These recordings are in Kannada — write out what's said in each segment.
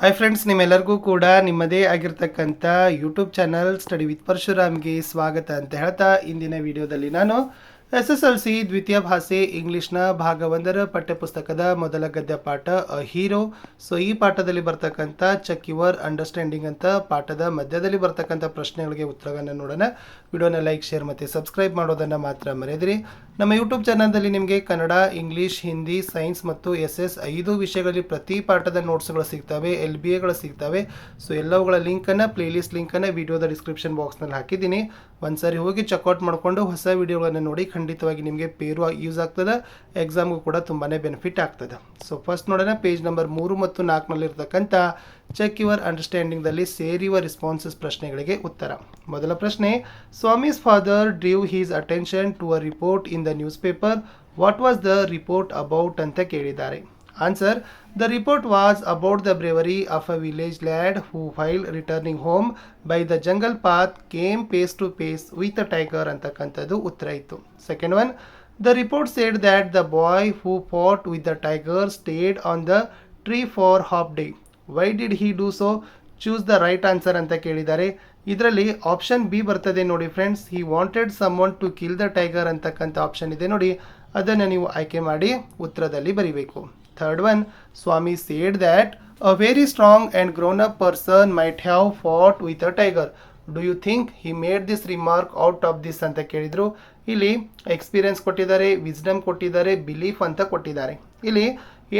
ಹಾಯ್ ಫ್ರೆಂಡ್ಸ್, ನಿಮ್ಮೆಲ್ಲರಿಗೂ ಕೂಡ ನಿಮ್ಮದೇ ಆಗಿರ್ತಕ್ಕಂಥ ಯೂಟ್ಯೂಬ್ ಚಾನಲ್ ಸ್ಟಡಿ ವಿತ್ ಪರಶುರಾಮ್ಗೆ ಸ್ವಾಗತ ಅಂತ ಹೇಳ್ತಾ ಇಂದಿನ ವಿಡಿಯೋದಲ್ಲಿ ನಾನು SSLC ದ್ವಿತೀಯ ಭಾಷೆ ಇಂಗ್ಲಿಷ್ನ ಭಾಗ 1ರ ಪಠ್ಯಪುಸ್ತಕದ ಮೊದಲ ಗದ್ಯ ಪಾಠ ಅ ಹೀರೋ. ಸೊ ಈ ಪಾಠದಲ್ಲಿ ಬರ್ತಕ್ಕಂಥ ಚೆಕ್ ಯುವರ್ ಅಂಡರ್ಸ್ಟ್ಯಾಂಡಿಂಗ್ ಅಂತ ಪಾಠದ ಮಧ್ಯದಲ್ಲಿ ಬರ್ತಕ್ಕಂಥ ಪ್ರಶ್ನೆಗಳಿಗೆ ಉತ್ತರವನ್ನು ನೋಡೋಣ. ವಿಡಿಯೋನ ಲೈಕ್, ಶೇರ್ ಮತ್ತು ಸಬ್ಸ್ಕ್ರೈಬ್ ಮಾಡೋದನ್ನು ಮಾತ್ರ ಮರೆಯದಿರಿ. ನಮ್ಮ ಯೂಟ್ಯೂಬ್ ಚಾನಲ್ನಲ್ಲಿ ನಿಮಗೆ ಕನ್ನಡ, ಇಂಗ್ಲೀಷ್, ಹಿಂದಿ, ಸೈನ್ಸ್ ಮತ್ತು SS 5 ವಿಷಯಗಳಲ್ಲಿ ಪ್ರತಿ ಪಾಠದ ನೋಟ್ಸ್ಗಳು ಸಿಗ್ತವೆ, LBAಗಳು ಸಿಗ್ತವೆ. ಸೊ ಎಲ್ಲವುಗಳ ಲಿಂಕನ್ನು, ಪ್ಲೇಲಿಸ್ಟ್ ಲಿಂಕನ್ನು ವಿಡಿಯೋದ ಡಿಸ್ಕ್ರಿಪ್ಷನ್ ಬಾಕ್ಸ್ನಲ್ಲಿ ಹಾಕಿದ್ದೀನಿ. ಒಂದ್ಸರಿ ಹೋಗಿ ಚೆಕ್ಔಟ್ ಮಾಡಿಕೊಂಡು ಹೊಸ ವಿಡಿಯೋಗಳನ್ನು ನೋಡಿ. ಖಂಡಿತವಾಗಿ ನಿಮಗೆ ಪೇರು ಯೂಸ್ ಆಗ್ತದೆ, ಎಕ್ಸಾಮ್ಗೂ ಕೂಡ ತುಂಬಾ ಬೆನಿಫಿಟ್ ಆಗ್ತದೆ. ಸೊ ಫಸ್ಟ್ ನೋಡೋಣ, ಪೇಜ್ ನಂಬರ್ 3 ಮತ್ತು 4ನಲ್ಲಿರ್ತಕ್ಕಂಥ ಚೆಕ್ ಯುವರ್ ಅಂಡರ್ಸ್ಟ್ಯಾಂಡಿಂಗ್ದಲ್ಲಿ ಸೇರಿರುವ ರಿಸ್ಪಾನ್ಸಸ್ ಪ್ರಶ್ನೆಗಳಿಗೆ ಉತ್ತರ. ಮೊದಲ ಪ್ರಶ್ನೆ, Swami's father drew his attention to a report in the newspaper. What was the report about ಅಂತ ಕೇಳಿದ್ದಾರೆ. Answer: The report was about the bravery of a village lad who, while returning home by the jungle path, came face to face with a tiger ಅಂತಕ್ಕಂಥದ್ದು ಉತ್ತರ ಇತ್ತು. Second one, the report said that the boy who fought with the tiger stayed on the tree for half day. Why did he do so? Choose the right answer ಅಂತ ಕೇಳಿದ್ದಾರೆ. ಇದರಲ್ಲಿ ಆಪ್ಷನ್ ಬಿ ಬರ್ತದೆ ನೋಡಿ friends. He wanted someone to kill the tiger ಅಂತಕ್ಕಂಥ ಆಪ್ಷನ್ ಇದೆ ನೋಡಿ, ಅದನ್ನು ನೀವು ಆಯ್ಕೆ ಮಾಡಿ ಉತ್ತರದಲ್ಲಿ ಬರೀಬೇಕು. Third one, Swami said that a very strong and grown up person might have fought with a tiger. Do you think he made this remark out of this ಅಂತ ಕೇಳಿದ್ರು. ಇಲ್ಲಿ ಎಕ್ಸ್ಪೀರಿಯನ್ಸ್ ಕೊಟ್ಟಿದ್ದಾರೆ, ವಿಸ್ಡಮ್ ಕೊಟ್ಟಿದ್ದಾರೆ, ಬಿಲೀಫ್ ಅಂತ ಕೊಟ್ಟಿದ್ದಾರೆ. ಇಲ್ಲಿ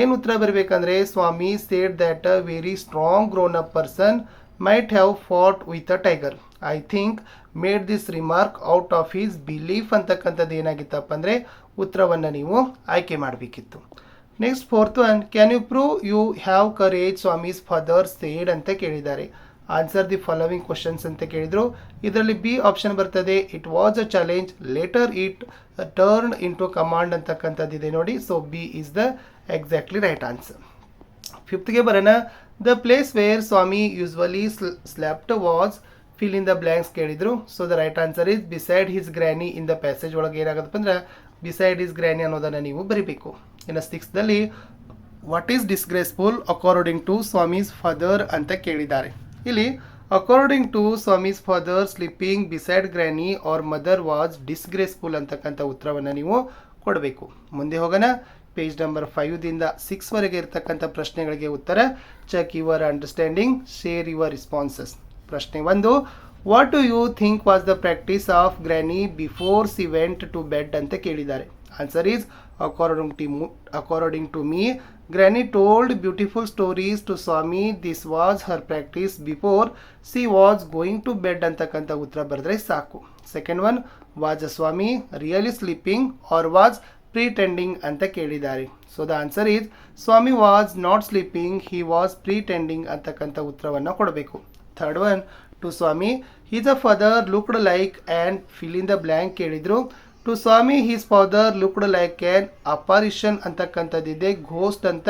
ಏನು ಉತ್ತರ ಬರಬೇಕಂದ್ರೆ, Swami said that a very strong grown up person might have fought with a tiger. I think made this remark out of his belief ಅಂತಕ್ಕಂಥದ್ದು ಏನಾಗಿತ್ತಪ್ಪ ಅಂದರೆ ಉತ್ತರವನ್ನು ನೀವು ಆಯ್ಕೆ ಮಾಡಬೇಕಿತ್ತು. Next fourth one, can you prove you have courage Swami's father said ಅಂತ ಕೇಳಿದ್ದಾರೆ. ಆನ್ಸರ್ ದಿ ಫಾಲೋವಿಂಗ್ ಕ್ವಶನ್ಸ್ ಅಂತ ಕೇಳಿದರು. ಇದರಲ್ಲಿ ಬಿ ಆಪ್ಷನ್ ಬರ್ತದೆ. It was a challenge, later it turn in to command ಅಂತಕ್ಕಂಥದ್ದಿದೆ ನೋಡಿ. So B is the exactly right answer. ಫಿಫ್ತ್ಗೆ ಬರೋಣ. The place where Swami usually slept was fill in the blanks ಕೇಳಿದ್ರು. So the right answer is beside his granny. In the passage ಒಳಗೆ ಏನಾಗುತ್ತಪ್ಪ ಅಂದ್ರೆ ಬಿಸೈಡ್ ಹಿಸ್ ಗ್ರ್ಯಾನಿ ಅನ್ನೋದನ್ನು ನೀವು ಬರೀಬೇಕು. ಇನ್ನು ಸಿಕ್ಸ್ದಲ್ಲಿ what is disgraceful according to Swami's father ಅಂತ ಕೇಳಿದ್ದಾರೆ. ಇಲ್ಲಿ according to Swami's father sleeping beside granny or mother was disgraceful ಅಂತಕ್ಕಂಥ ಉತ್ತರವನ್ನು ನೀವು ಕೊಡಬೇಕು. ಮುಂದೆ ಹೋಗೋಣ. ಪೇಜ್ ನಂಬರ್ 5ದಿಂದ 6ವರೆಗೆ ಇರ್ತಕ್ಕಂಥ ಪ್ರಶ್ನೆಗಳಿಗೆ ಉತ್ತರ. Check your understanding, share your responses. ಪ್ರಶ್ನೆ 1, what do you think was the practice of granny before she went to bed ಅಂತ ಕೇಳಿದ್ದಾರೆ. Answer is according to me, Granny told beautiful stories to Swami. This was her practice before she was going to bed ಅಂತಕ್ಕಂಥ ಉತ್ತರ ಬರೆದ್ರೆ ಸಾಕು. Second one, was Swami really sleeping or was pretending ಅಂತ ಕೇಳಿದ್ದಾರೆ. So the answer is Swami was not sleeping, he was pretending ಅಂತಕ್ಕಂಥ ಉತ್ತರವನ್ನು ಕೊಡಬೇಕು. Third one, to Swami his a father looked like and fill in the blank ಕೇಳಿದ್ರು. To Swami his father looked like an apparition ಅಂತಕ್ಕಂಥದ್ದಿದೆ, ಘೋಸ್ಟ್ ಅಂತ.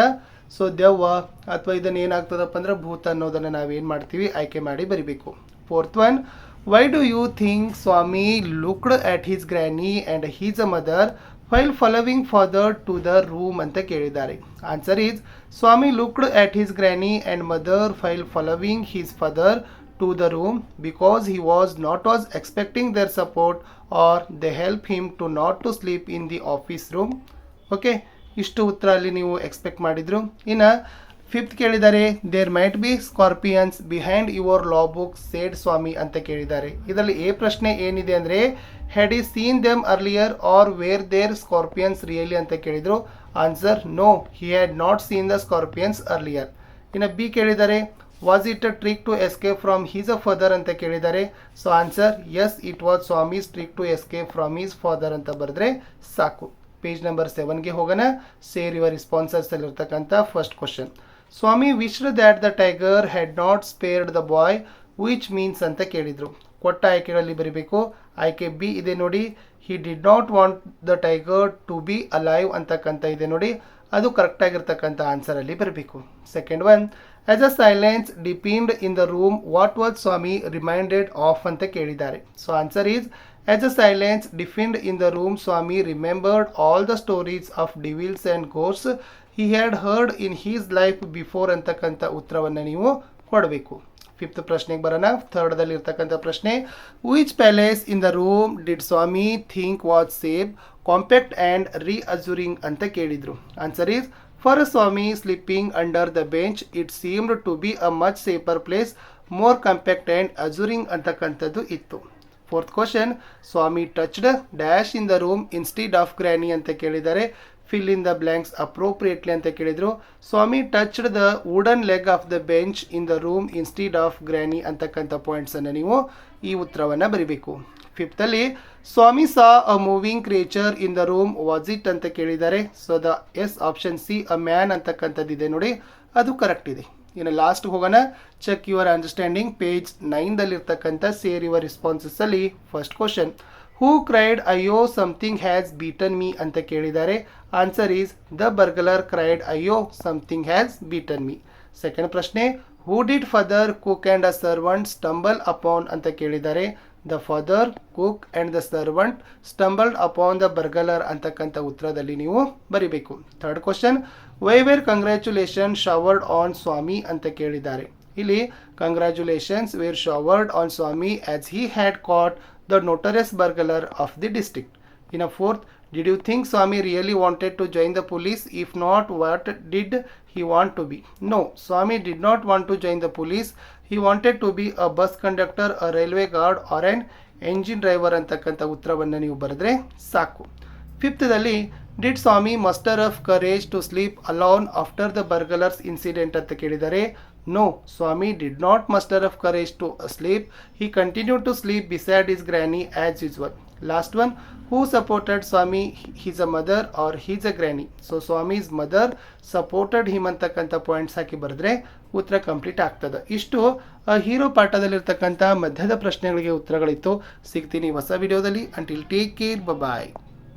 ಸೊ ದೆವ್ವ ಅಥವಾ ಇದನ್ನು ಏನಾಗ್ತದಪ್ಪ ಅಂದ್ರೆ ಭೂತ ಅನ್ನೋದನ್ನು ನಾವೇನು ಮಾಡ್ತೀವಿ ಆಯ್ಕೆ ಮಾಡಿ ಬರಿಬೇಕು. Fourth one, why do you think Swami looked at his granny and his a mother while following father to the room ಅಂತ ಕೇಳಿದ್ದಾರೆ. Answer is Swami looked at his granny and mother while following his father to the room because he was not expecting their support or they help him to not to sleep in the office room. Okay, ಇಷ್ಟು ಉತ್ತರ ಅಲ್ಲಿ ನೀವು ಎಕ್ಸ್ಪೆಕ್ಟ್ ಮಾಡಿದ್ರು. ಇನ್ನು ಫಿಫ್ತ್ ಕೇಳಿದ್ದಾರೆ, there might be scorpions behind your law book said Swami ಅಂತ ಕೇಳಿದ್ದಾರೆ. ಇದರಲ್ಲಿ ಎ ಪ್ರಶ್ನೆ ಏನಿದೆ ಅಂದರೆ, had he seen them earlier or were there scorpions really ಅಂತ ಕೇಳಿದರು. Answer no, he had not seen the scorpions earlier. ಇನ್ನು ಬಿ ಕೇಳಿದ್ದಾರೆ, was it a trick to escape from his a father ಅಂತ ಕೇಳಿದ್ದಾರೆ. So answer S, it was Swami's trick to escape from his father ಅಂತ ಬರೆದ್ರೆ ಸಾಕು. ಪೇಜ್ ನಂಬರ್ 7ಗೆ ಹೋಗೋಣ. ಸೇರ್ ಯುವರ್ ರಿಸ್ಪಾನ್ಸಸ್ ಅಲ್ಲಿರ್ತಕ್ಕಂಥ first question, Swami wished that the tiger had not spared the boy which means ಅಂತ ಕೇಳಿದರು. ಕೊಟ್ಟ ಆಯ್ಕೆಗಳಲ್ಲಿ ಬರೀಬೇಕು. ಆಯ್ಕೆ ಬಿ ಇದೆ ನೋಡಿ, he did not want the tiger to be alive ಅಂತಕ್ಕಂಥ ಇದೆ ನೋಡಿ, ಅದು ಕರೆಕ್ಟಾಗಿರ್ತಕ್ಕಂಥ ಆನ್ಸರಲ್ಲಿ ಬರಬೇಕು. Second one, as a silence deepened in the room what was Swami reminded of ಅಂತ ಕೇಳಿದ್ದಾರೆ. So answer is as a silence deafened in the room, Swami remembered all the stories of devils and ghosts he had heard in his life before ಅಂತಕ್ಕಂಥ ಉತ್ತರವನ್ನು ನೀವು ಕೊಡಬೇಕು. ಫಿಫ್ತ್ ಪ್ರಶ್ನೆಗೆ ಬರೋಣ. ಥರ್ಡ್ದಲ್ಲಿ ಇರ್ತಕ್ಕಂಥ ಪ್ರಶ್ನೆ, which place in the room did Swami think was safe, compact and reassuring ಅಂತ ಕೇಳಿದರು. Answer is for Swami sleeping under the bench it seemed to be a much safer place, more compact and assuring ಅಂತಕ್ಕಂಥದ್ದು ಇತ್ತು. Fourth question, Swami touched dash in the room instead of granny ಅಂತ ಕೇಳಿದ್ದಾರೆ. Fill in the blanks appropriately ಅಂತ ಕೇಳಿದರು. Swami touched the wooden leg of the bench in the room instead of granny ಅಂತಕ್ಕಂಥ ಪಾಯಿಂಟ್ಸನ್ನು ನೀವು ಈ ಉತ್ತರವನ್ನು ಬರೀಬೇಕು. ಫಿಫ್ತಲ್ಲಿ Swami saw a moving creature in the room was it ಅಂತ ಕೇಳಿದ್ದಾರೆ. So the yes option C a man ಅಂತಕ್ಕಂಥದ್ದಿದೆ ನೋಡಿ, ಅದು ಕರೆಕ್ಟ್ ಇದೆ. ಇನ್ನು ಲಾಸ್ಟ್ ಹೋಗೋಣ. ಚೆಕ್ ಯುವರ್ ಅಂಡರ್ಸ್ಟ್ಯಾಂಡಿಂಗ್ ಪೇಜ್ 9ದಲ್ಲಿರ್ತಕ್ಕಂಥ ಸೇರ್ ಯುವರ್ ರೆಸ್ಪಾನ್ಸಸ್ ಅಲ್ಲಿ ಫಸ್ಟ್ ಕ್ವಶನ್, ಹೂ ಕ್ರೈಡ್ ಅಯ್ಯೋ ಸಮಥಿಂಗ್ ಹ್ಯಾಸ್ ಬೀಟನ್ ಮೀ ಅಂತ ಕೇಳಿದ್ದಾರೆ. Answer is the burglar cried ಅಯ್ಯೋ something has beaten me. Second ಪ್ರಶ್ನೆ, who did father cook and a servant stumble upon ಅಂತ ಕೇಳಿದ್ದಾರೆ. The father, cook and the servant stumbled upon the burglar ಅಂತಕ್ಕಂಥ ಉತ್ತರದಲ್ಲಿ ನೀವು ಬರಿಬೇಕು. Third question, why were congratulation showered on Swami ಅಂತ ಕೇಳಿದ್ದಾರೆ. ಇಲ್ಲಿ congratulations were showered on Swami as he had caught the notorious burglar of the district. In a fourth, did you think Swami really wanted to join the police? If not, what did he want to be? No, Swami did not want to join the police. He wanted to be a bus conductor, a railway guard or an engine driver ಅಂತಕ್ಕಂಥ ಉತ್ತರವನ್ನು ನೀವು ಬರೆದ್ರೆ ಸಾಕು. ಫಿಫ್ತ್ದಲ್ಲಿ, did Swami muster of courage to sleep alone after the burglar's incident ಅಂತ ಕೇಳಿದ್ದಾರೆ. No, Swami did not muster of courage to sleep. He continued to sleep beside his granny as usual. Last one, who supported Swami, his mother or his granny? So Swami's mother supported him ಅಂತಕ್ಕಂಥ ಪಾಯಿಂಟ್ಸ್ ಹಾಕಿ ಬರೆದ್ರೆ ಉತ್ತರ ಕಂಪ್ಲೀಟ್ ಆಗ್ತದೆ. ಇಷ್ಟು ಹೀರೋ ಪಾಠದಲ್ಲಿರ್ತಕ್ಕಂಥ ಮಧ್ಯದ ಪ್ರಶ್ನೆಗಳಿಗೆ ಉತ್ತರಗಳಿತ್ತು. ಸಿಗ್ತೀನಿ ಹೊಸ ವಿಡಿಯೋದಲ್ಲಿ. ಅಂಟಿಲ್ ಟೇಕ್ ಕೇರ್, ಬಾಯ್.